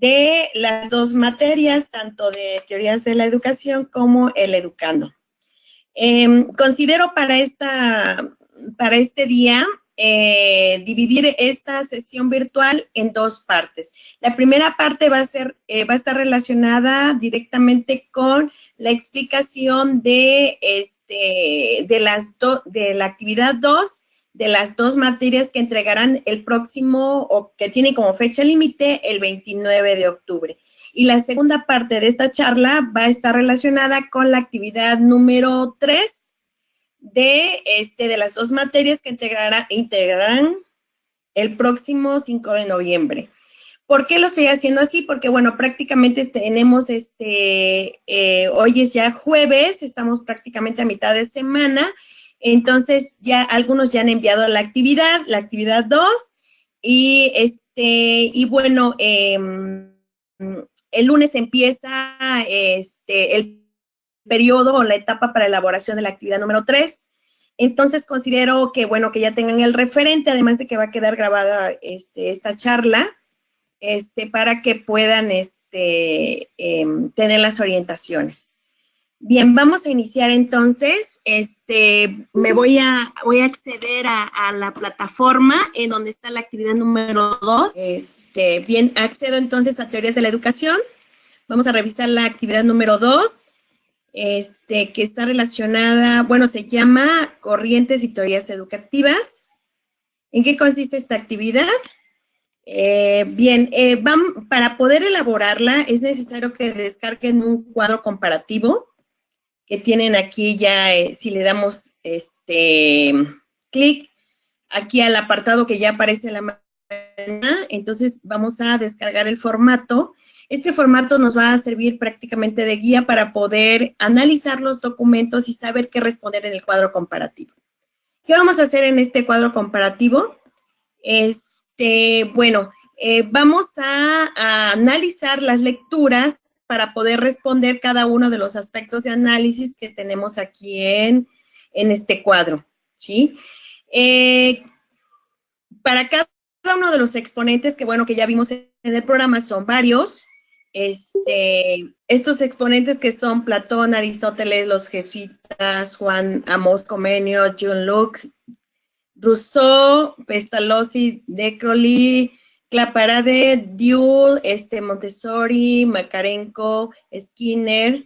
de las dos materias, tanto de teorías de la educación como el educando. Considero para este día dividir esta sesión virtual en dos partes. La primera parte va a estar relacionada directamente con la explicación de la actividad 2, de las dos materias que entregarán el próximo, o que tiene como fecha límite, el 29 de octubre. Y la segunda parte de esta charla va a estar relacionada con la actividad número 3 de las dos materias que integrarán el próximo 5 de noviembre. ¿Por qué lo estoy haciendo así? Porque, bueno, prácticamente tenemos, hoy es ya jueves, estamos prácticamente a mitad de semana, entonces ya algunos ya han enviado la actividad 2, y bueno, el lunes empieza el periodo o la etapa para elaboración de la actividad número 3. Entonces considero que, bueno, que ya tengan el referente, además de que va a quedar grabada esta charla, para que puedan tener las orientaciones. Bien, vamos a iniciar entonces. Me voy a acceder a la plataforma en donde está la actividad número 2. Bien, accedo entonces a teorías de la educación. Vamos a revisar la actividad número 2, que está relacionada, bueno, se llama Corrientes y Teorías Educativas. ¿En qué consiste esta actividad? Bien, para poder elaborarla es necesario que descarguen un cuadro comparativo que tienen aquí ya, si le damos clic aquí al apartado que ya aparece en la mañana, entonces vamos a descargar el formato. Este formato nos va a servir prácticamente de guía para poder analizar los documentos y saber qué responder en el cuadro comparativo. ¿Qué vamos a hacer en este cuadro comparativo? Bueno, vamos a analizar las lecturas para poder responder cada uno de los aspectos de análisis que tenemos aquí en este cuadro, ¿sí? Para cada uno de los exponentes, que bueno, que ya vimos en el programa, son varios. Estos exponentes que son Platón, Aristóteles, los jesuitas, Juan Amos Comenio, John Locke, Rousseau, Pestalozzi, De Crowley, Claparade, Dewey, Montessori, Makarenko, Skinner,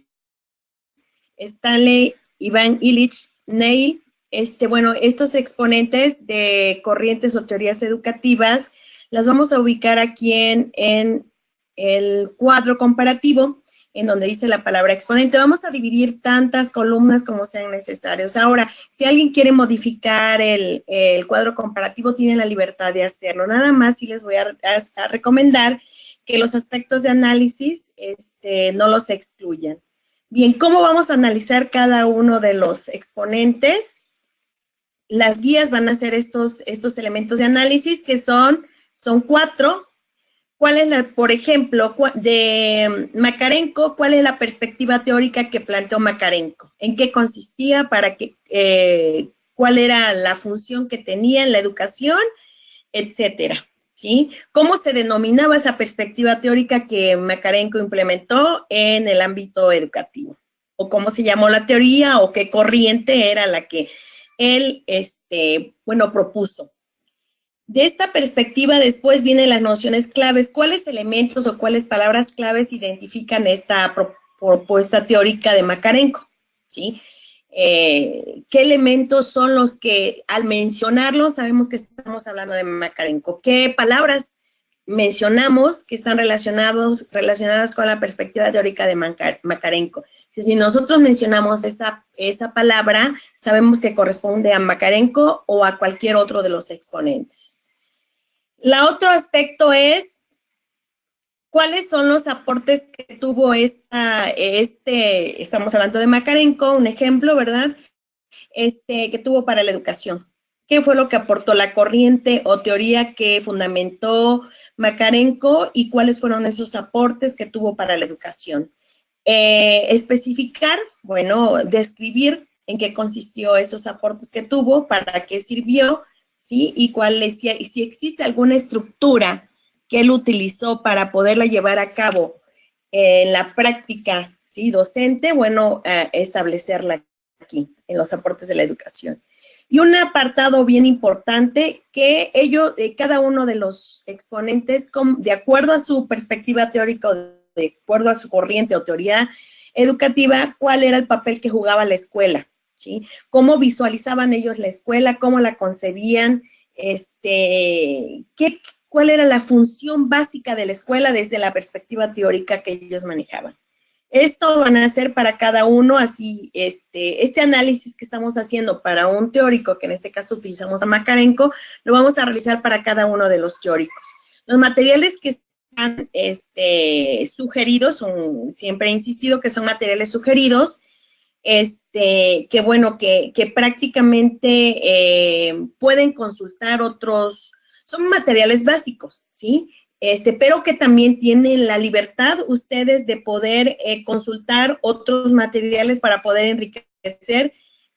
Stanley, Ivan Illich, Neil. Bueno, estos exponentes de corrientes o teorías educativas las vamos a ubicar aquí en el cuadro comparativo, en donde dice la palabra exponente. Vamos a dividir tantas columnas como sean necesarios. Ahora, si alguien quiere modificar el cuadro comparativo, tiene la libertad de hacerlo. Nada más sí les voy a recomendar que los aspectos de análisis no los excluyan. Bien, ¿cómo vamos a analizar cada uno de los exponentes? Las guías van a ser estos elementos de análisis, que son 4. ¿Cuál es por ejemplo, de Makarenko, cuál es la perspectiva teórica que planteó Makarenko? ¿En qué consistía? ¿Cuál era la función que tenía en la educación? Etcétera, ¿sí? ¿Cómo se denominaba esa perspectiva teórica que Makarenko implementó en el ámbito educativo? ¿O cómo se llamó la teoría? ¿O qué corriente era la que él, propuso? De esta perspectiva después vienen las nociones claves. ¿Cuáles elementos o cuáles palabras claves identifican esta propuesta teórica de Makarenko? ¿Sí? ¿Qué elementos son los que al mencionarlos sabemos que estamos hablando de Makarenko? ¿Qué palabras mencionamos que están relacionadas con la perspectiva teórica de Makarenko? Si nosotros mencionamos esa palabra, sabemos que corresponde a Makarenko o a cualquier otro de los exponentes. El otro aspecto es cuáles son los aportes que tuvo estamos hablando de Makarenko, un ejemplo, ¿verdad? Que tuvo para la educación. ¿Qué fue lo que aportó la corriente o teoría que fundamentó Makarenko y cuáles fueron esos aportes que tuvo para la educación? Especificar, bueno, describir en qué consistió esos aportes que tuvo, para qué sirvió, ¿sí? Y si existe alguna estructura que él utilizó para poderla llevar a cabo en la práctica, ¿sí?, docente, bueno, establecerla aquí, en los aportes de la educación. Y un apartado bien importante, que cada uno de los exponentes, de acuerdo a su perspectiva teórica, de acuerdo a su corriente o teoría educativa, cuál era el papel que jugaba la escuela, ¿sí? Cómo visualizaban ellos la escuela, cómo la concebían, cuál era la función básica de la escuela desde la perspectiva teórica que ellos manejaban. Esto van a hacer para cada uno, así, este análisis que estamos haciendo para un teórico, que en este caso utilizamos a Makarenko, lo vamos a realizar para cada uno de los teóricos. Los materiales que están sugeridos, siempre he insistido que son materiales sugeridos, que bueno, que prácticamente pueden consultar otros, son materiales básicos, ¿sí? Pero que también tienen la libertad ustedes de poder consultar otros materiales para poder enriquecer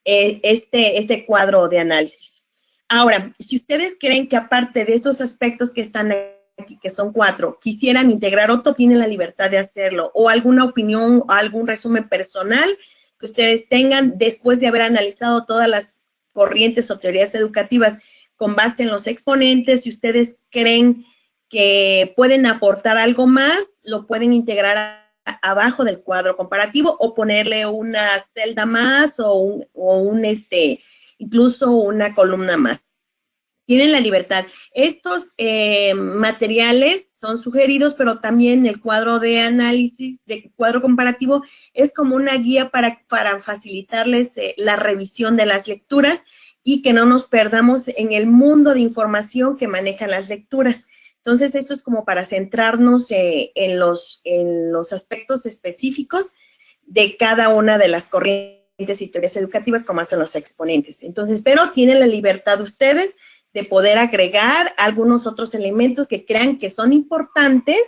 este cuadro de análisis. Ahora, si ustedes creen que aparte de estos aspectos que están aquí, que son 4, quisieran integrar otro, tienen la libertad de hacerlo, o alguna opinión, o algún resumen personal que ustedes tengan después de haber analizado todas las corrientes o teorías educativas con base en los exponentes. Si ustedes creen que pueden aportar algo más, lo pueden integrar abajo del cuadro comparativo o ponerle una celda más o incluso una columna más. Tienen la libertad. Estos materiales son sugeridos, pero también el cuadro de análisis, cuadro comparativo, es como una guía para facilitarles la revisión de las lecturas y que no nos perdamos en el mundo de información que manejan las lecturas. Entonces, esto es como para centrarnos en los aspectos específicos de cada una de las corrientes y teorías educativas, como son los exponentes. Entonces, pero tienen la libertad ustedes de poder agregar algunos otros elementos que crean que son importantes,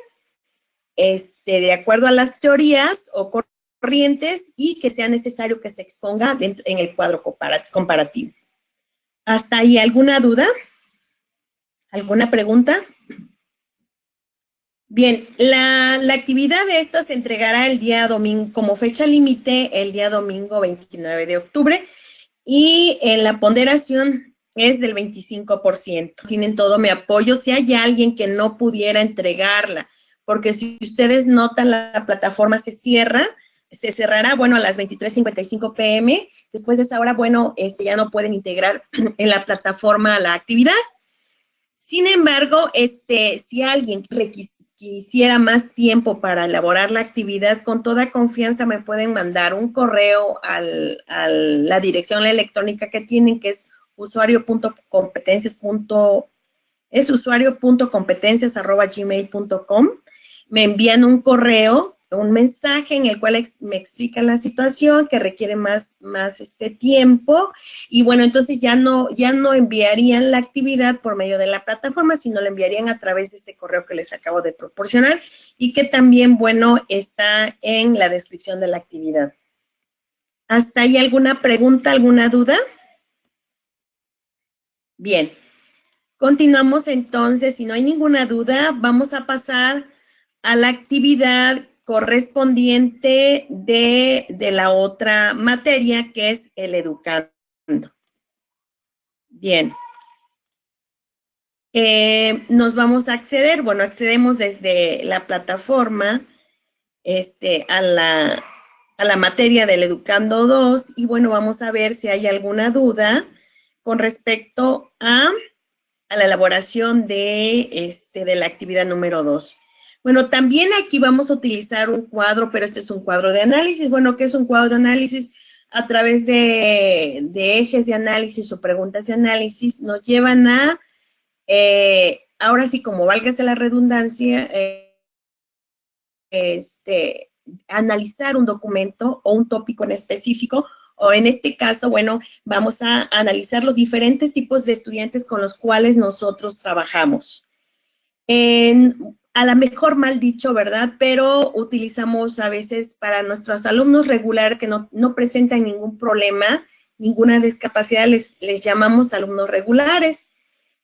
de acuerdo a las teorías o corrientes, y que sea necesario que se exponga en el cuadro comparativo. ¿Hasta ahí alguna duda? ¿Alguna pregunta? Bien, la actividad de esta se entregará el día domingo, como fecha límite, el día domingo 29 de octubre, y en la ponderación es del 25%. Tienen todo mi apoyo. Si hay alguien que no pudiera entregarla, porque si ustedes notan, la plataforma se cerrará, bueno, a las 23:55 p.m. Después de esa hora, bueno, ya no pueden integrar en la plataforma la actividad. Sin embargo, si alguien quisiera más tiempo para elaborar la actividad, con toda confianza me pueden mandar un correo a la dirección electrónica que tienen, que es usuario.competencias@gmail.com. Me envían un correo, un mensaje en el cual me explican la situación, que requiere más tiempo, y bueno, entonces ya no enviarían la actividad por medio de la plataforma, sino la enviarían a través de este correo que les acabo de proporcionar, y que también, bueno, está en la descripción de la actividad. ¿Hasta ahí alguna pregunta, alguna duda? Bien, continuamos entonces. Si no hay ninguna duda, vamos a pasar a la actividad correspondiente de la otra materia, que es el educando. Bien. Nos vamos a acceder, bueno, accedemos desde la plataforma a la materia del Educando 2, y bueno, vamos a ver si hay alguna duda con respecto a la elaboración de la actividad número 2. Bueno, también aquí vamos a utilizar un cuadro, pero este es un cuadro de análisis. Bueno, ¿qué es un cuadro de análisis? A través de ejes de análisis o preguntas de análisis, nos llevan a, ahora sí, como válgase la redundancia, analizar un documento o un tópico en específico, o en este caso, bueno, vamos a analizar los diferentes tipos de estudiantes con los cuales nosotros trabajamos. A lo mejor mal dicho, ¿verdad? Pero utilizamos a veces para nuestros alumnos regulares que no presentan ningún problema, ninguna discapacidad, les llamamos alumnos regulares.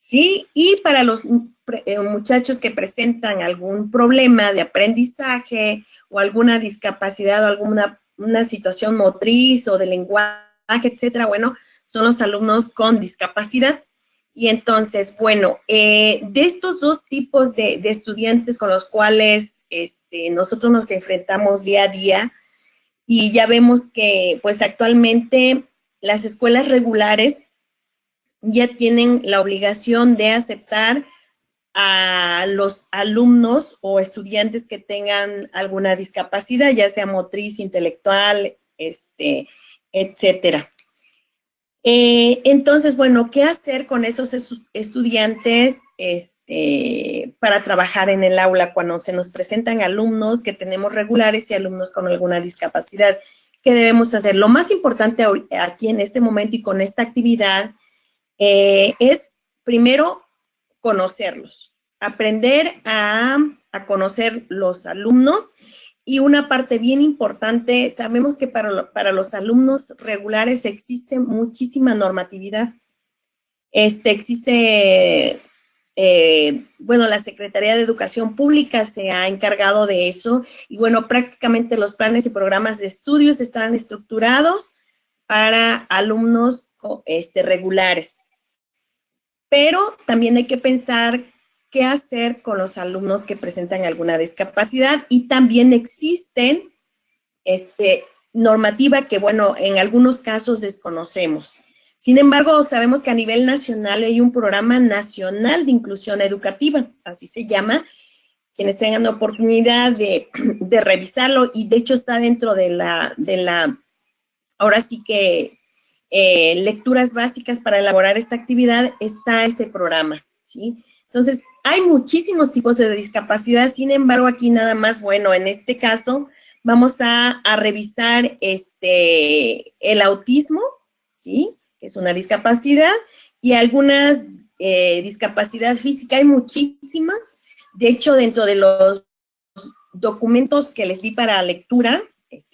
¿sí? Y para los muchachos que presentan algún problema de aprendizaje o alguna discapacidad o alguna una situación motriz o de lenguaje, etcétera, bueno, son los alumnos con discapacidad. Y entonces, bueno, de estos dos tipos de estudiantes con los cuales nosotros nos enfrentamos día a día, y ya vemos que pues actualmente las escuelas regulares ya tienen la obligación de aceptar a los alumnos o estudiantes que tengan alguna discapacidad, ya sea motriz, intelectual, etcétera. Entonces, bueno, ¿qué hacer con esos estudiantes para trabajar en el aula cuando se nos presentan alumnos que tenemos regulares y alumnos con alguna discapacidad? ¿Qué debemos hacer? Lo más importante aquí en este momento y con esta actividad es, primero, conocerlos, aprender a conocer los alumnos. Y una parte bien importante, sabemos que para los alumnos regulares existe muchísima normatividad. Existe, bueno, la Secretaría de Educación Pública se ha encargado de eso, y bueno, prácticamente los planes y programas de estudios están estructurados para alumnos regulares. Pero también hay que pensar qué hacer con los alumnos que presentan alguna discapacidad, y también existen normativa que, bueno, en algunos casos desconocemos. Sin embargo, sabemos que a nivel nacional hay un programa nacional de inclusión educativa, así se llama. Quienes tengan la oportunidad de revisarlo, y de hecho está dentro de la ahora sí que lecturas básicas para elaborar esta actividad, está este programa, ¿sí? Entonces, hay muchísimos tipos de discapacidad, sin embargo, aquí nada más, bueno, en este caso, vamos a revisar el autismo, ¿sí? Que es una discapacidad, y algunas discapacidad física, hay muchísimas. De hecho, dentro de los documentos que les di para lectura,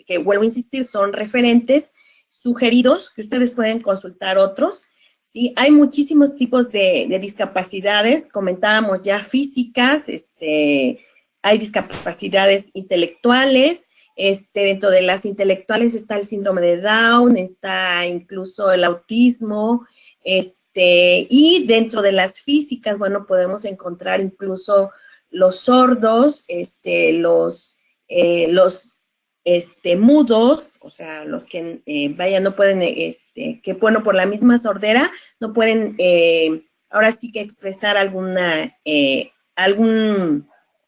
que vuelvo a insistir, son referentes sugeridos, que ustedes pueden consultar otros. Sí, hay muchísimos tipos de discapacidades, comentábamos ya físicas, hay discapacidades intelectuales, dentro de las intelectuales está el síndrome de Down, está incluso el autismo, y dentro de las físicas, bueno, podemos encontrar incluso los sordos, los mudos, o sea, los que, no pueden, que bueno, por la misma sordera, no pueden, ahora sí que expresar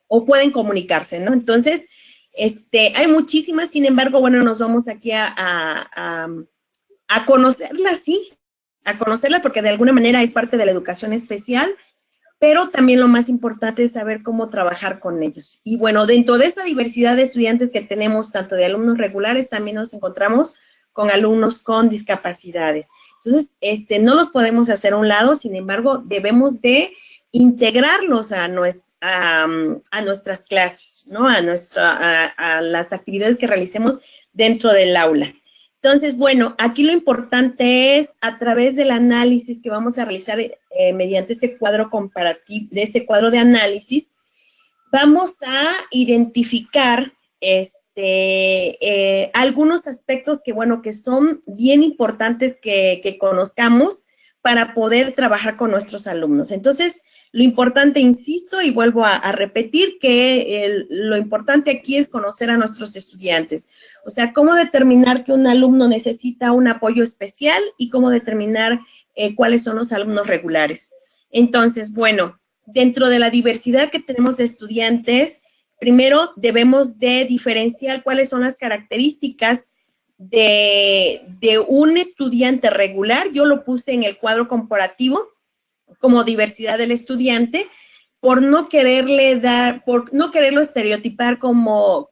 o pueden comunicarse, ¿no? Entonces, hay muchísimas, sin embargo, bueno, nos vamos aquí a conocerlas, sí, a conocerlas, porque de alguna manera es parte de la educación especial, pero también lo más importante es saber cómo trabajar con ellos. Y bueno, dentro de esa diversidad de estudiantes que tenemos, tanto de alumnos regulares, también nos encontramos con alumnos con discapacidades. Entonces, no los podemos hacer a un lado, sin embargo, debemos de integrarlos a nuestras clases, ¿no? A las actividades que realicemos dentro del aula. Entonces, bueno, aquí lo importante es, a través del análisis que vamos a realizar mediante este cuadro comparativo, de este cuadro de análisis, vamos a identificar algunos aspectos que, bueno, que son bien importantes que conozcamos para poder trabajar con nuestros alumnos. Entonces, lo importante, insisto, y vuelvo a repetir, que lo importante aquí es conocer a nuestros estudiantes. O sea, cómo determinar que un alumno necesita un apoyo especial y cómo determinar cuáles son los alumnos regulares. Entonces, bueno, dentro de la diversidad que tenemos de estudiantes, primero debemos de diferenciar cuáles son las características de un estudiante regular. Yo lo puse en el cuadro comparativo como diversidad del estudiante, por no quererlo estereotipar como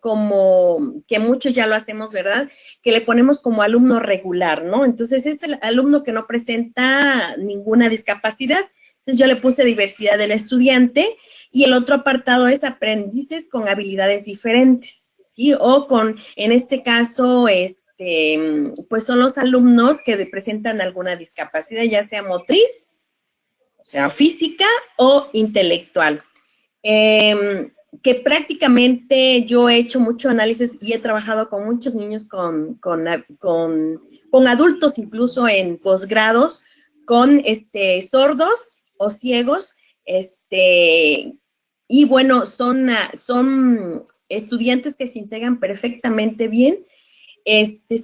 que muchos ya lo hacemos, ¿verdad? Que le ponemos como alumno regular, ¿no? Entonces, es el alumno que no presenta ninguna discapacidad. Entonces, yo le puse diversidad del estudiante, y el otro apartado es aprendices con habilidades diferentes, ¿sí? O en este caso, pues son los alumnos que presentan alguna discapacidad, ya sea motriz, sea, física o intelectual. Que prácticamente yo he hecho mucho análisis y he trabajado con muchos niños con adultos, incluso en posgrados, con sordos o ciegos, y bueno, son estudiantes que se integran perfectamente bien,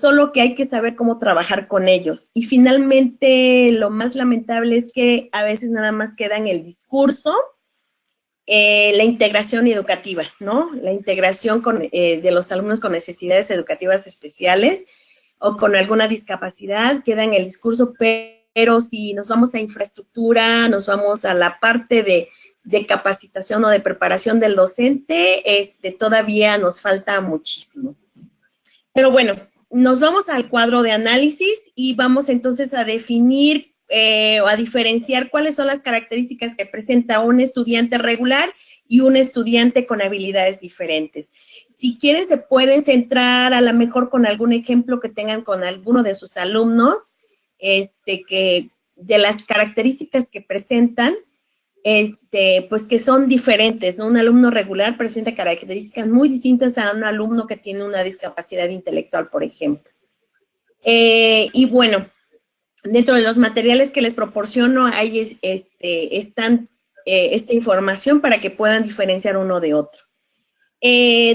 solo que hay que saber cómo trabajar con ellos. Y finalmente, lo más lamentable es que a veces nada más queda en el discurso, la integración educativa, ¿no? La integración de los alumnos con necesidades educativas especiales o con alguna discapacidad queda en el discurso, pero si nos vamos a infraestructura, nos vamos a la parte de capacitación o de preparación del docente, todavía nos falta muchísimo. Pero bueno, nos vamos al cuadro de análisis y vamos entonces a definir o a diferenciar cuáles son las características que presenta un estudiante regular y un estudiante con habilidades diferentes. Si quieren, se pueden centrar a lo mejor con algún ejemplo que tengan con alguno de sus alumnos, que de las características que presentan, pues que son diferentes, ¿no? Un alumno regular presenta características muy distintas a un alumno que tiene una discapacidad intelectual, por ejemplo. Y bueno, dentro de los materiales que les proporciono, ahí están esta información para que puedan diferenciar uno de otro.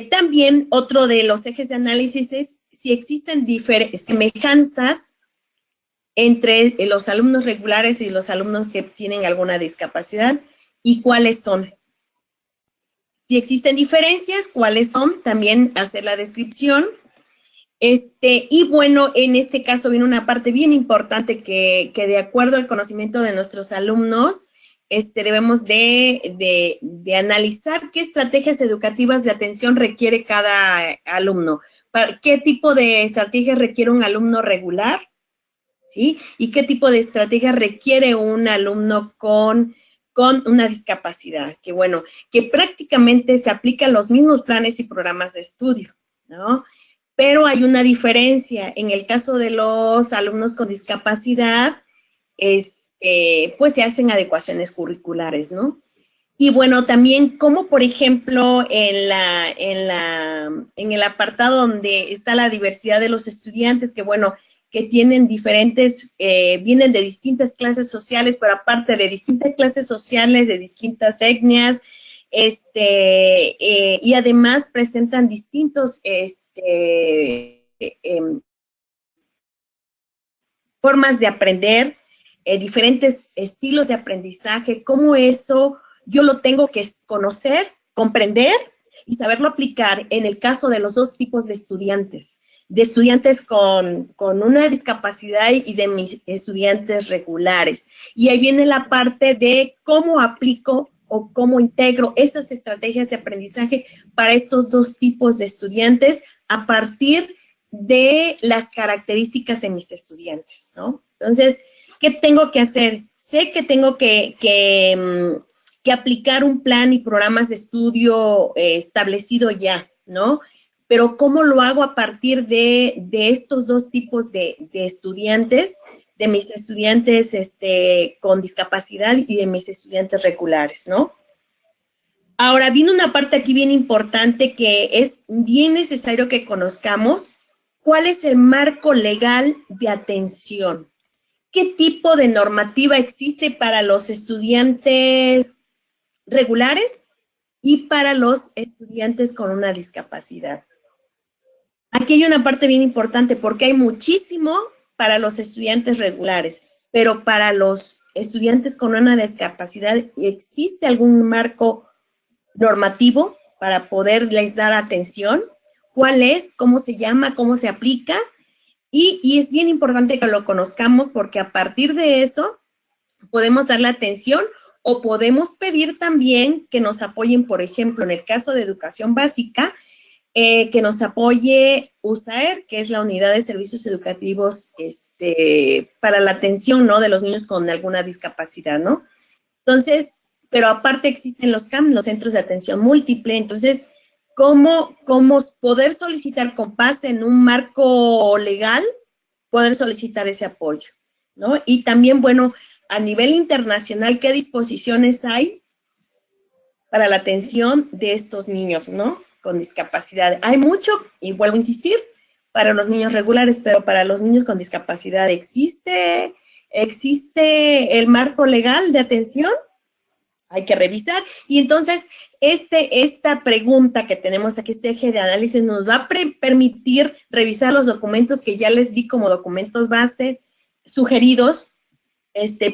También otro de los ejes de análisis es si existen semejanzas entre los alumnos regulares y los alumnos que tienen alguna discapacidad y cuáles son. Si existen diferencias, cuáles son, también hacer la descripción. Y bueno, en este caso viene una parte bien importante que de acuerdo al conocimiento de nuestros alumnos, debemos de analizar qué estrategias educativas de atención requiere cada alumno. ¿Qué tipo de estrategias requiere un alumno regular? ¿Sí? ¿Y qué tipo de estrategia requiere un alumno con una discapacidad? Que bueno, que prácticamente se aplican los mismos planes y programas de estudio, ¿no? Pero hay una diferencia. En el caso de los alumnos con discapacidad, pues se hacen adecuaciones curriculares, ¿no? Y bueno, también como por ejemplo en el apartado donde está la diversidad de los estudiantes, que bueno, que tienen diferentes, vienen de distintas clases sociales, pero aparte de distintas clases sociales, de distintas etnias, y además presentan distintos formas de aprender, diferentes estilos de aprendizaje, cómo eso yo lo tengo que conocer, comprender y saberlo aplicar en el caso de los dos tipos de estudiantes con una discapacidad y de mis estudiantes regulares. Y ahí viene la parte de cómo aplico o cómo integro esas estrategias de aprendizaje para estos dos tipos de estudiantes a partir de las características de mis estudiantes, ¿no? Entonces, ¿qué tengo que hacer? Sé que tengo que aplicar un plan y programas de estudio establecido ya, ¿no? Pero ¿cómo lo hago a partir de estos dos tipos de estudiantes, de mis estudiantes con discapacidad y de mis estudiantes regulares, ¿no? Ahora, viene una parte aquí bien importante que es bien necesario que conozcamos. ¿Cuál es el marco legal de atención? ¿Qué tipo de normativa existe para los estudiantes regulares y para los estudiantes con una discapacidad? Aquí hay una parte bien importante porque hay muchísimo para los estudiantes regulares, pero para los estudiantes con una discapacidad, ¿existe algún marco normativo para poderles dar atención? ¿Cuál es? ¿Cómo se llama? ¿Cómo se aplica? Y es bien importante que lo conozcamos porque a partir de eso podemos darle atención o podemos pedir también que nos apoyen, por ejemplo, en el caso de educación básica, que nos apoye USAER, que es la Unidad de Servicios Educativos para la atención, ¿no?, de los niños con alguna discapacidad, ¿no? Entonces, pero aparte existen los CAM, los Centros de Atención Múltiple. Entonces, ¿cómo poder solicitar con base en un marco legal, poder solicitar ese apoyo, ¿no? Y también, bueno, a nivel internacional, ¿qué disposiciones hay para la atención de estos niños, ¿no? Con discapacidad. Hay mucho, y vuelvo a insistir, para los niños regulares, pero para los niños con discapacidad, ¿existe el marco legal de atención? Hay que revisar. Y entonces, esta pregunta que tenemos aquí, este eje de análisis, nos va a permitir revisar los documentos que ya les di como documentos base sugeridos,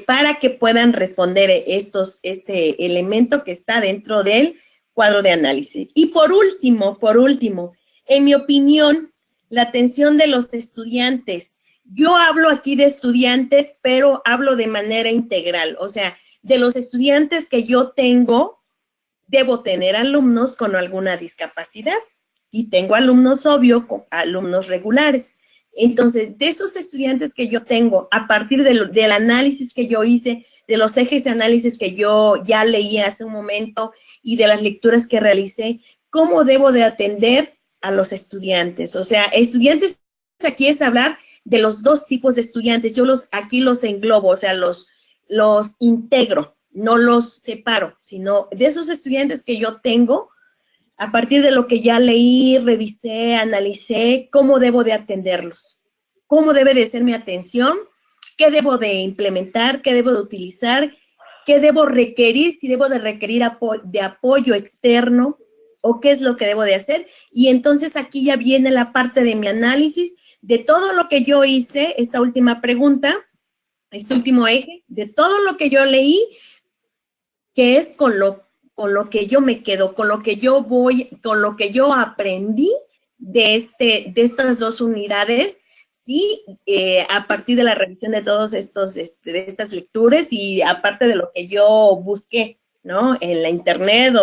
para que puedan responder este elemento que está dentro del cuadro de análisis. Y por último, en mi opinión, la atención de los estudiantes. Yo hablo aquí de estudiantes, pero hablo de manera integral, o sea, de los estudiantes que yo tengo, debo tener alumnos con alguna discapacidad y tengo alumnos, obvio, con alumnos regulares. Entonces, de esos estudiantes que yo tengo, a partir del análisis que yo hice, de los ejes de análisis que yo ya leí hace un momento y de las lecturas que realicé, ¿cómo debo de atender a los estudiantes? O sea, estudiantes, aquí es hablar de los dos tipos de estudiantes. Yo aquí los englobo, o sea, los integro, no los separo, sino de esos estudiantes que yo tengo, a partir de lo que ya leí, revisé, analicé, ¿cómo debo de atenderlos? ¿Cómo debe de ser mi atención? ¿Qué debo de implementar? ¿Qué debo de utilizar? ¿Qué debo requerir? Si debo de requerir de apoyo externo, o qué es lo que debo de hacer. Y entonces aquí ya viene la parte de mi análisis de todo lo que yo hice, esta última pregunta, este último eje, de todo lo que yo leí, que es con lo que yo me quedo, con lo que yo aprendí de estas dos unidades, ¿sí? A partir de la revisión de todos de estas lecturas y aparte de lo que yo busqué, ¿no? En la internet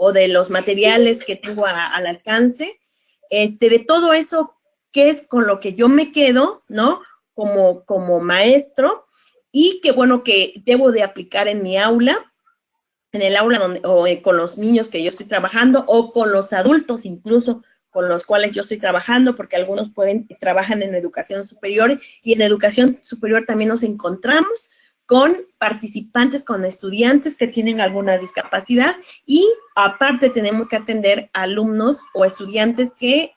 o de los materiales que tengo al alcance, de todo eso, que es con lo que yo me quedo, ¿no? Como maestro, y que bueno, que debo de aplicar en mi aula, en el aula con los niños que yo estoy trabajando, o con los adultos incluso con los cuales yo estoy trabajando, porque algunos trabajan en educación superior, y en educación superior también nos encontramos con participantes, con estudiantes que tienen alguna discapacidad, y aparte tenemos que atender a alumnos o estudiantes que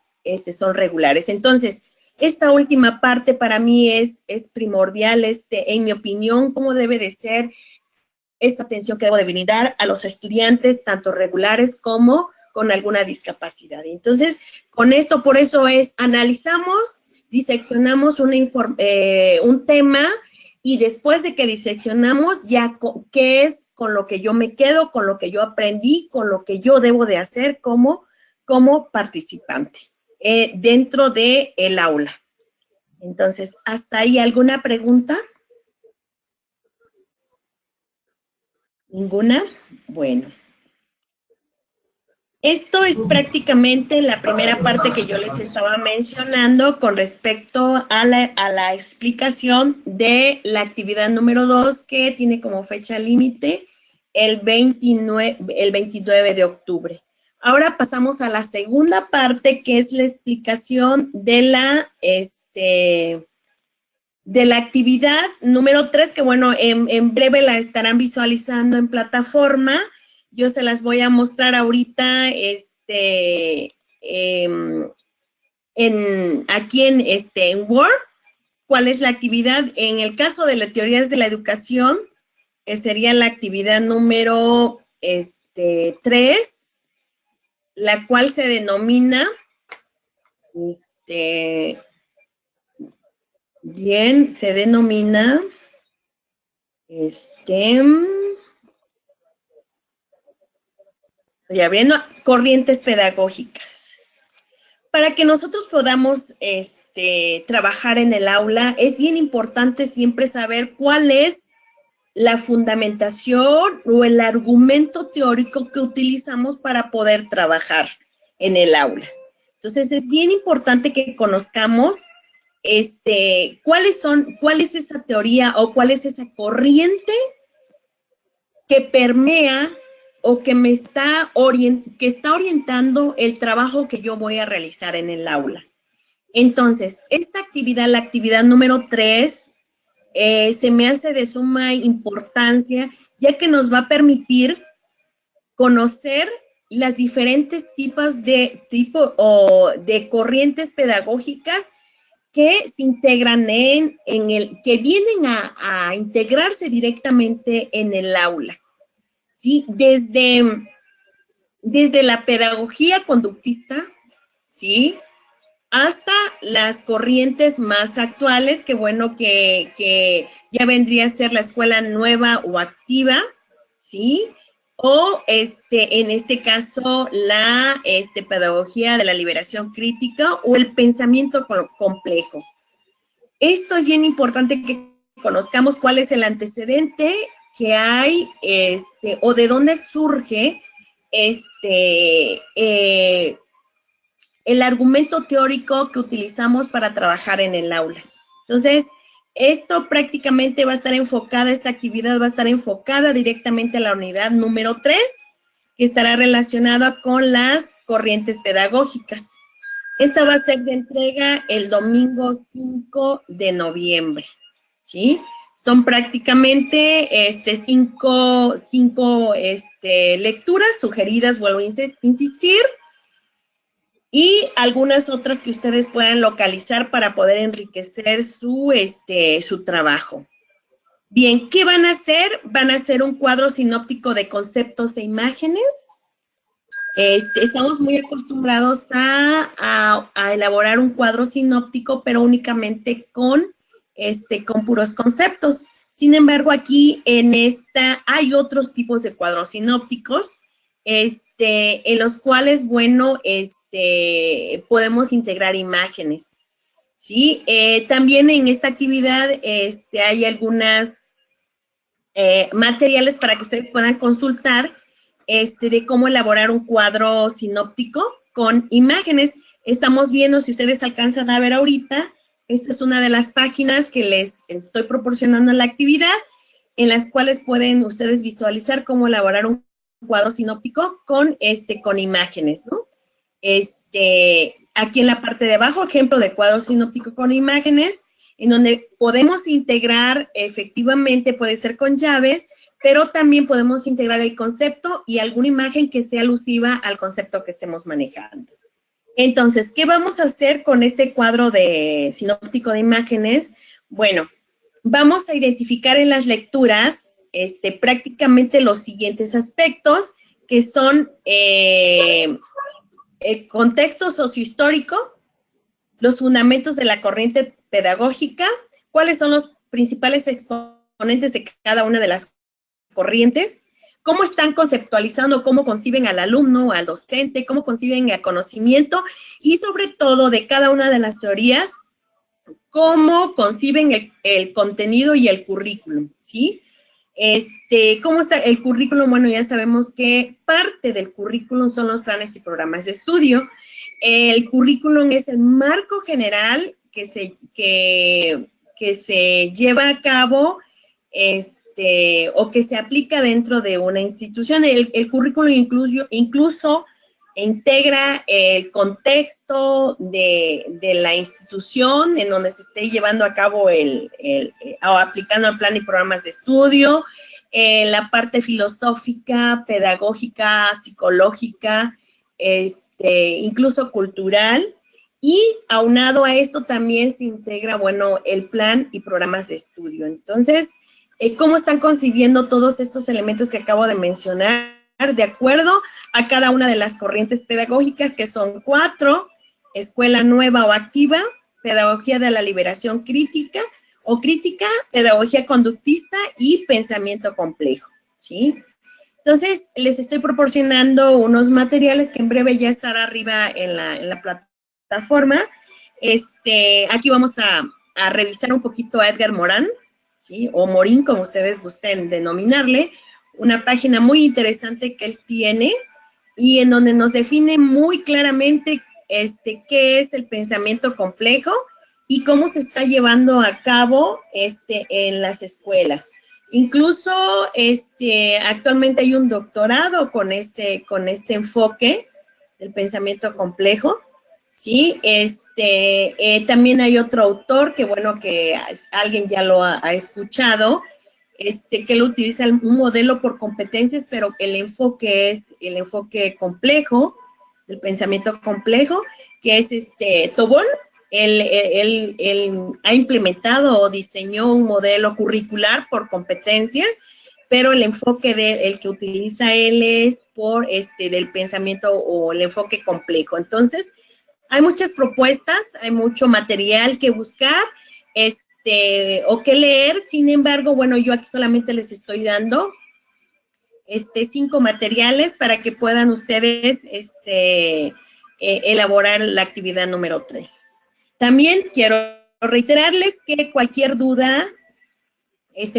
son regulares. Entonces, esta última parte para mí es primordial, en mi opinión, cómo debe de ser esta atención que debo de brindar a los estudiantes, tanto regulares como con alguna discapacidad. Entonces, con esto, por eso analizamos, diseccionamos un tema, y después de que diseccionamos, ya qué es con lo que yo me quedo, con lo que yo aprendí, con lo que yo debo de hacer como participante dentro del aula. Entonces, ¿hasta ahí alguna pregunta? ¿Ninguna? Bueno. Esto es prácticamente la primera parte que yo les estaba mencionando con respecto a la explicación de la actividad número 2, que tiene como fecha límite el 29 de octubre. Ahora pasamos a la segunda parte, que es la explicación de la actividad número 3, que bueno, en breve la estarán visualizando en plataforma. Yo se las voy a mostrar ahorita aquí en Word, cuál es la actividad. En el caso de las teorías de la educación, sería la actividad número 3, la cual se denomina, se denomina, estoy abriendo, corrientes pedagógicas. Para que nosotros podamos trabajar en el aula, es bien importante siempre saber cuál es la fundamentación o el argumento teórico que utilizamos para poder trabajar en el aula. Entonces, es bien importante que conozcamos cuál es esa teoría o cuál es esa corriente que permea o que está orientando el trabajo que yo voy a realizar en el aula. Entonces, esta actividad, la actividad número 3, se me hace de suma importancia, ya que nos va a permitir conocer las diferentes tipos de corrientes pedagógicas que se integran que vienen a integrarse directamente en el aula, ¿sí? Desde la pedagogía conductista, ¿sí? Hasta las corrientes más actuales, que bueno, que ya vendría a ser la escuela nueva o activa, ¿sí? O en este caso la pedagogía de la liberación crítica o el pensamiento complejo. Esto es bien importante que conozcamos cuál es el antecedente que hay o de dónde surge el argumento teórico que utilizamos para trabajar en el aula. Entonces, esto prácticamente va a estar enfocada, esta actividad va a estar enfocada directamente a la unidad número 3, que estará relacionada con las corrientes pedagógicas. Esta va a ser de entrega el domingo 5 de noviembre, ¿sí? Son prácticamente cinco lecturas sugeridas, vuelvo a insistir, y algunas otras que ustedes puedan localizar para poder enriquecer su trabajo. Bien, ¿qué van a hacer? Van a hacer un cuadro sinóptico de conceptos e imágenes. Estamos muy acostumbrados a elaborar un cuadro sinóptico, pero únicamente con puros conceptos. Sin embargo, aquí en esta hay otros tipos de cuadros sinópticos, en los cuales, bueno, podemos integrar imágenes, ¿sí? También en esta actividad hay algunas materiales para que ustedes puedan consultar de cómo elaborar un cuadro sinóptico con imágenes. Estamos viendo, si ustedes alcanzan a ver ahorita, esta es una de las páginas que les estoy proporcionando en la actividad, en las cuales pueden ustedes visualizar cómo elaborar un cuadro sinóptico con imágenes, ¿no? Aquí en la parte de abajo, ejemplo de cuadro sinóptico con imágenes, en donde podemos integrar, efectivamente, puede ser con llaves, pero también podemos integrar el concepto y alguna imagen que sea alusiva al concepto que estemos manejando. Entonces, ¿qué vamos a hacer con este cuadro sinóptico de imágenes? Bueno, vamos a identificar en las lecturas prácticamente los siguientes aspectos, que son el contexto sociohistórico, los fundamentos de la corriente pedagógica, cuáles son los principales exponentes de cada una de las corrientes, cómo están conceptualizando, cómo conciben al alumno, al docente, cómo conciben el conocimiento y sobre todo de cada una de las teorías, cómo conciben el contenido y el currículum, ¿sí? ¿Cómo está el currículum? Bueno, ya sabemos que parte del currículum son los planes y programas de estudio. El currículum es el marco general que se lleva a cabo o que se aplica dentro de una institución. El currículum incluso integra el contexto de la institución en donde se esté llevando a cabo o aplicando el plan y programas de estudio, la parte filosófica, pedagógica, psicológica, incluso cultural, y aunado a esto también se integra, bueno, el plan y programas de estudio. Entonces, ¿cómo están concibiendo todos estos elementos que acabo de mencionar de acuerdo a cada una de las corrientes pedagógicas, que son 4, escuela nueva o activa, pedagogía de la liberación crítica, pedagogía conductista y pensamiento complejo, ¿sí? Entonces, les estoy proporcionando unos materiales que en breve ya estará arriba en la plataforma. Aquí vamos a revisar un poquito a Edgar Morán, ¿sí? O Morín, como ustedes gusten denominarle, una página muy interesante que él tiene y en donde nos define muy claramente qué es el pensamiento complejo y cómo se está llevando a cabo en las escuelas. Incluso actualmente hay un doctorado con este enfoque del pensamiento complejo. Sí, también hay otro autor que, bueno, que alguien ya lo ha escuchado, que lo utiliza un modelo por competencias, pero el enfoque es el enfoque complejo, el pensamiento complejo, que es Tobón. Él ha implementado o diseñó un modelo curricular por competencias, pero el enfoque el que utiliza él es por del pensamiento o el enfoque complejo. Entonces, hay muchas propuestas, hay mucho material que buscar, o que leer. Sin embargo, bueno, yo aquí solamente les estoy dando 5 materiales para que puedan ustedes elaborar la actividad número 3. También quiero reiterarles que cualquier duda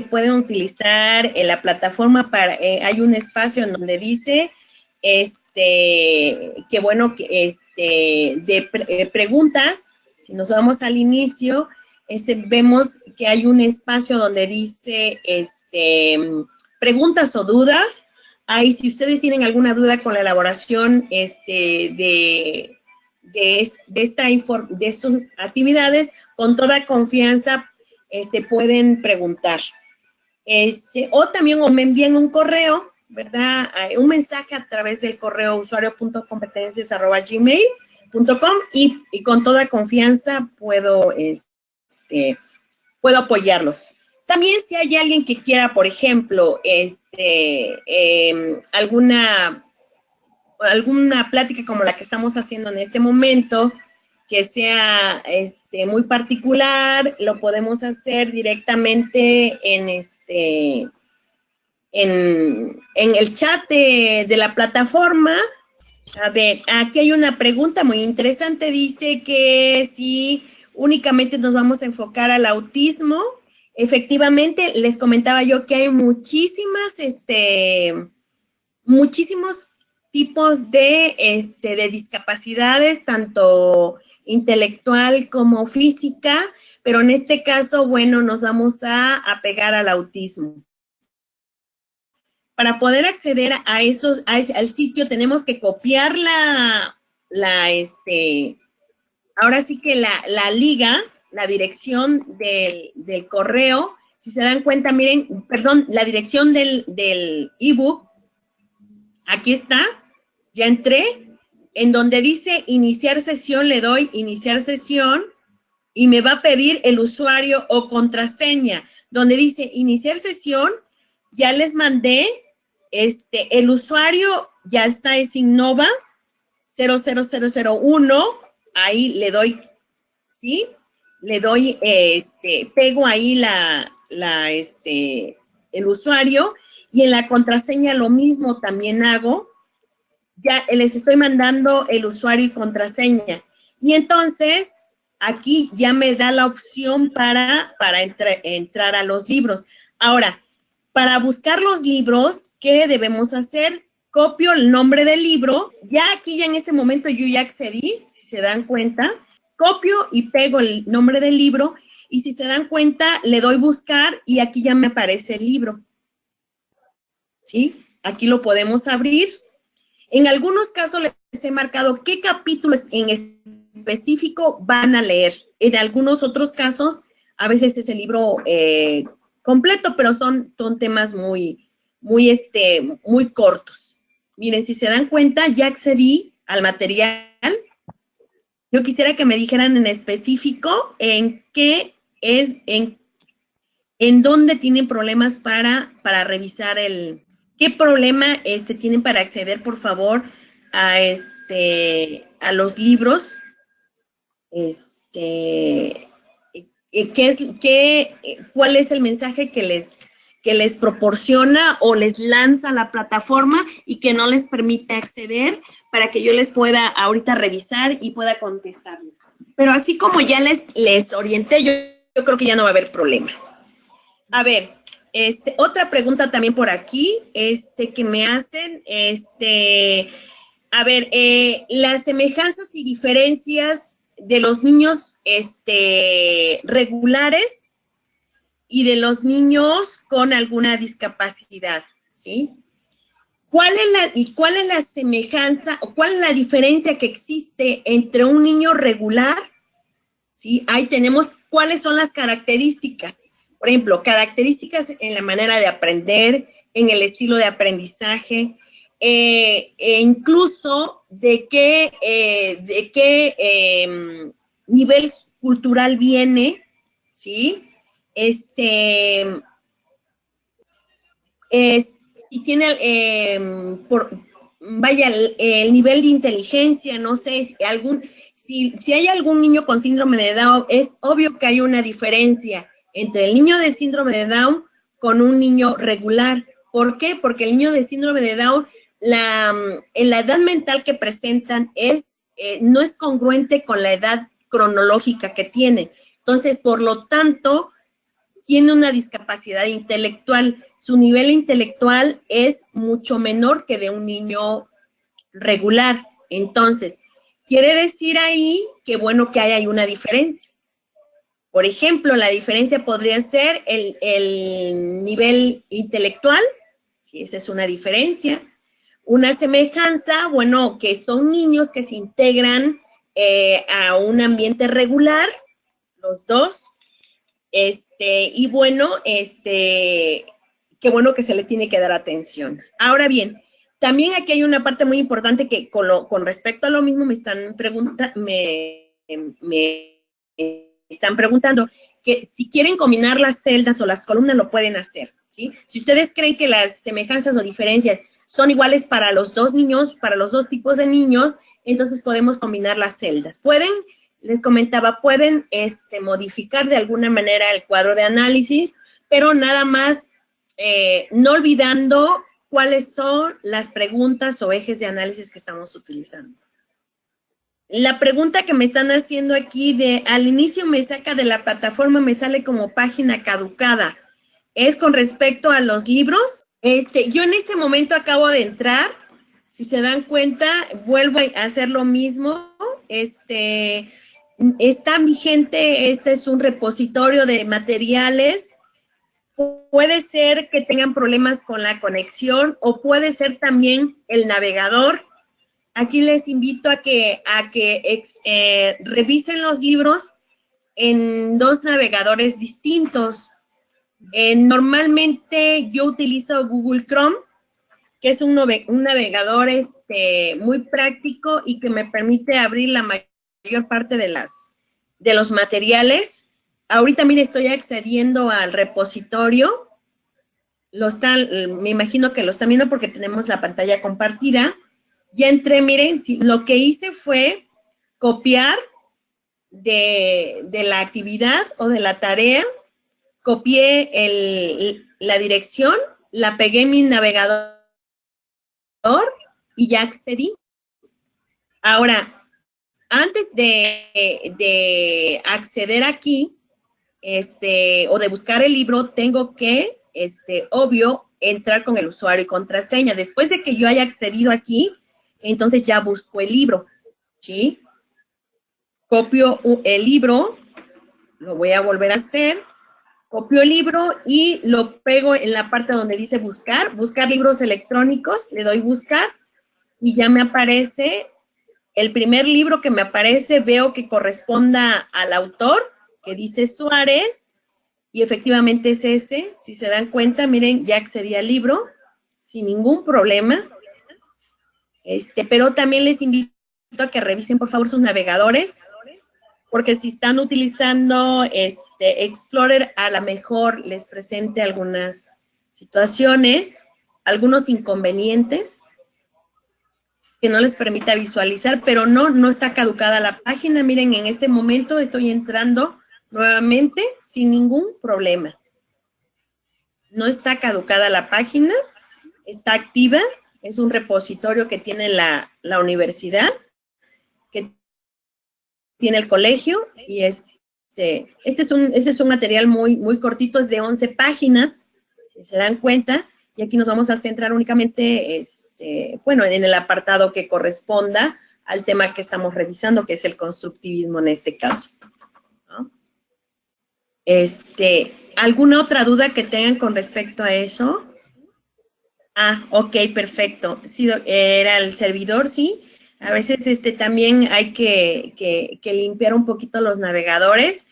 pueden utilizar en la plataforma hay un espacio en donde dice que bueno, de preguntas. Si nos vamos al inicio, vemos que hay un espacio donde dice preguntas o dudas. Ahí, si ustedes tienen alguna duda con la elaboración de estas actividades, con toda confianza pueden preguntar. O también me envían un correo, ¿verdad? Un mensaje a través del correo usuario.competencias@gmail.com y con toda confianza puedo apoyarlos. También si hay alguien que quiera, por ejemplo, alguna plática como la que estamos haciendo en este momento, que sea muy particular, lo podemos hacer directamente en el chat de la plataforma. A ver, aquí hay una pregunta muy interesante, dice que si únicamente nos vamos a enfocar al autismo. Efectivamente, les comentaba yo que hay muchísimos tipos de discapacidades, tanto intelectual como física, pero en este caso, bueno, nos vamos a apegar al autismo. Para poder acceder al sitio tenemos que copiar ahora sí que la liga, la dirección del correo. Si se dan cuenta, miren, perdón, la dirección del ebook, aquí está, ya entré, en donde dice iniciar sesión, le doy iniciar sesión y me va a pedir el usuario o contraseña. Donde dice iniciar sesión, ya les mandé, el usuario ya está, es Innova 00001, ahí le doy, ¿sí? Le doy, pego ahí el usuario, y en la contraseña lo mismo también hago. Ya les estoy mandando el usuario y contraseña. Y entonces, aquí ya me da la opción para entrar a los libros. Ahora, para buscar los libros, ¿qué debemos hacer? Copio el nombre del libro. Ya aquí, ya en este momento, yo ya accedí, si se dan cuenta. Copio y pego el nombre del libro. Y si se dan cuenta, le doy buscar y aquí ya me aparece el libro. ¿Sí? Aquí lo podemos abrir. En algunos casos les he marcado qué capítulos en específico van a leer. En algunos otros casos, a veces es el libro completo, pero son temas muy cortos. Miren, si se dan cuenta, ya accedí al material. Yo quisiera que me dijeran en específico en qué es, en dónde tienen problemas para revisar ¿qué problema tienen para acceder, por favor, a los libros? ¿Cuál es el mensaje que les proporciona o les lanza la plataforma y que no les permite acceder, para que yo les pueda ahorita revisar y pueda contestarles? Pero así como ya les orienté, yo creo que ya no va a haber problema. A ver, otra pregunta también por aquí, que me hacen, a ver, las semejanzas y diferencias de los niños, regulares y de los niños con alguna discapacidad, ¿sí? ¿Cuál es la semejanza o cuál es la diferencia que existe entre un niño regular? ¿Sí? Ahí tenemos cuáles son las características. Por ejemplo, características en la manera de aprender, en el estilo de aprendizaje, e incluso de qué nivel cultural viene, ¿sí? Si tiene, vaya, el nivel de inteligencia, no sé, si hay algún niño con síndrome de Down, es obvio que hay una diferencia entre el niño de síndrome de Down con un niño regular. ¿Por qué? Porque el niño de síndrome de Down, en la edad mental que presentan no es congruente con la edad cronológica que tiene. Entonces, por lo tanto, tiene una discapacidad intelectual. Su nivel intelectual es mucho menor que de un niño regular. Entonces, quiere decir ahí que, bueno, que hay una diferencia. Por ejemplo, la diferencia podría ser el nivel intelectual, si esa es una diferencia. Una semejanza, bueno, que son niños que se integran a un ambiente regular, los dos, y bueno, qué bueno que se le tiene que dar atención. Ahora bien, también aquí hay una parte muy importante que con respecto a lo mismo me están preguntando que si quieren combinar las celdas o las columnas lo pueden hacer, ¿sí? Si ustedes creen que las semejanzas o diferencias son iguales para los dos niños, para los dos tipos de niños, entonces podemos combinar las celdas. Les comentaba, pueden modificar de alguna manera el cuadro de análisis, pero nada más no olvidando cuáles son las preguntas o ejes de análisis que estamos utilizando. La pregunta que me están haciendo aquí al inicio me saca de la plataforma, me sale como página caducada. ¿Es con respecto a los libros? Yo en este momento acabo de entrar. Si se dan cuenta, vuelvo a hacer lo mismo. Está vigente, este es un repositorio de materiales. Puede ser que tengan problemas con la conexión o puede ser también el navegador. Aquí les invito a que revisen los libros en dos navegadores distintos. Normalmente yo utilizo Google Chrome, que es un navegador muy práctico y que me permite abrir la mayor parte de los materiales. Ahorita, mire, estoy accediendo al repositorio. Me imagino que lo están viendo porque tenemos la pantalla compartida. Ya entré, miren, lo que hice fue copiar de la actividad o de la tarea, copié la dirección, la pegué en mi navegador y ya accedí. Ahora, antes de acceder aquí, o de buscar el libro, tengo que, obvio, entrar con el usuario y contraseña. Después de que yo haya accedido aquí, entonces ya busco el libro, ¿sí? Copio el libro, lo voy a volver a hacer, copio el libro y lo pego en la parte donde dice buscar libros electrónicos, le doy buscar y ya me aparece el primer libro que me aparece, veo que corresponda al autor, que dice Suárez, y efectivamente es ese. Si se dan cuenta, miren, ya accedí al libro sin ningún problema. Pero también les invito a que revisen, por favor, sus navegadores, porque si están utilizando Explorer, a lo mejor les presente algunas situaciones, algunos inconvenientes que no les permita visualizar, pero no está caducada la página. Miren, en este momento estoy entrando nuevamente sin ningún problema. No está caducada la página, está activa, es un repositorio que tiene la universidad, que tiene el colegio, y este es un material muy cortito, es de 11 páginas, si se dan cuenta, y aquí nos vamos a centrar únicamente, bueno, en el apartado que corresponda al tema que estamos revisando, que es el constructivismo en este caso, ¿no? ¿Alguna otra duda que tengan con respecto a eso? Ah, ok, perfecto. Sí, era el servidor, sí. A veces también hay que limpiar un poquito los navegadores,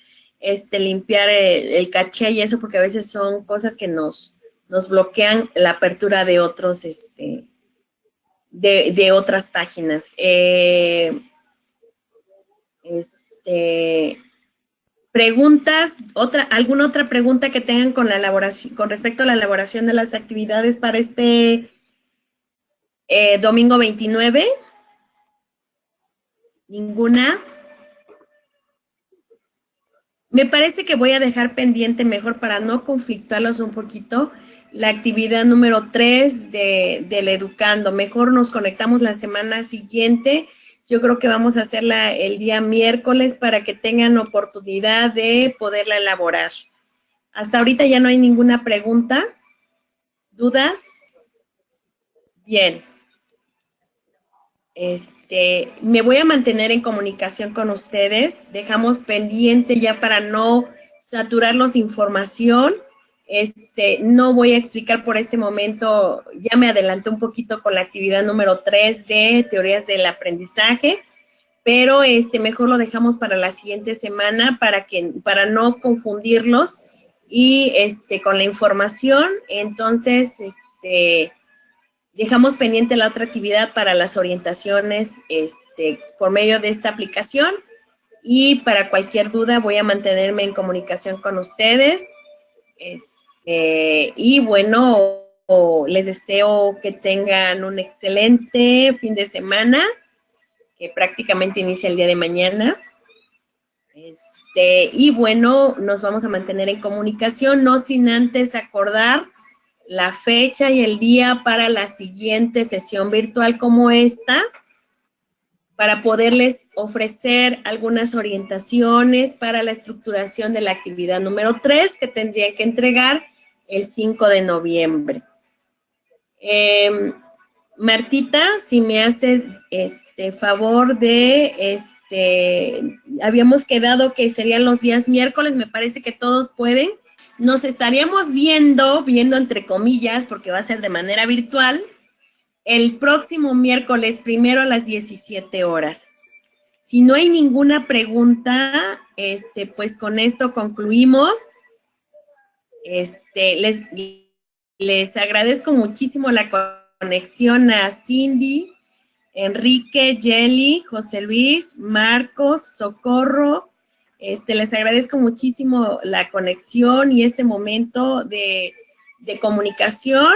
limpiar el caché y eso, porque a veces son cosas que nos bloquean la apertura de otros, de otras páginas. Este, preguntas, alguna otra pregunta que tengan con la elaboración, con respecto a la elaboración de las actividades para domingo 29. ¿Ninguna? Me parece que voy a dejar pendiente mejor para no conflictuarlos un poquito la actividad número 3 del educando. Mejor nos conectamos la semana siguiente. Yo creo que vamos a hacerla el día miércoles para que tengan oportunidad de poderla elaborar. Hasta ahorita ya no hay ninguna pregunta. ¿Dudas? Bien. Me voy a mantener en comunicación con ustedes. Dejamos pendiente ya para no saturarlos de información. No voy a explicar por este momento, ya me adelanté un poquito con la actividad número 3 de teorías del aprendizaje, pero mejor lo dejamos para la siguiente semana para no confundirlos y con la información. Entonces, dejamos pendiente la otra actividad para las orientaciones por medio de esta aplicación y para cualquier duda voy a mantenerme en comunicación con ustedes. Y bueno, les deseo que tengan un excelente fin de semana, que prácticamente inicia el día de mañana. Y bueno, nos vamos a mantener en comunicación, no sin antes acordar la fecha y el día para la siguiente sesión virtual como esta, para poderles ofrecer algunas orientaciones para la estructuración de la actividad número 3 que tendría que entregar el 5 de noviembre. Martita, si me haces favor de, habíamos quedado que serían los días miércoles, me parece que todos pueden. Nos estaríamos viendo entre comillas, porque va a ser de manera virtual, el próximo miércoles primero a las 17 horas. Si no hay ninguna pregunta, pues con esto concluimos. Les agradezco muchísimo la conexión a Cindy, Enrique, Jelly, José Luis, Marcos, Socorro. Les agradezco muchísimo la conexión y este momento de comunicación.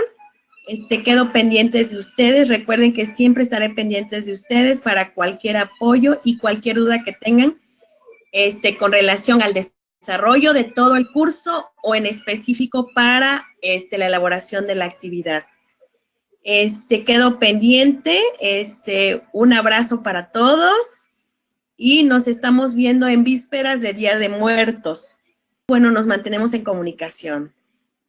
Quedo pendientes de ustedes. Recuerden que siempre estaré pendientes de ustedes para cualquier apoyo y cualquier duda que tengan con relación al desarrollo de todo el curso o en específico para la elaboración de la actividad. Quedo pendiente. Un abrazo para todos y nos estamos viendo en vísperas de Día de Muertos. Bueno, nos mantenemos en comunicación.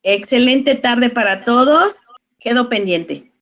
Excelente tarde para todos. Quedo pendiente.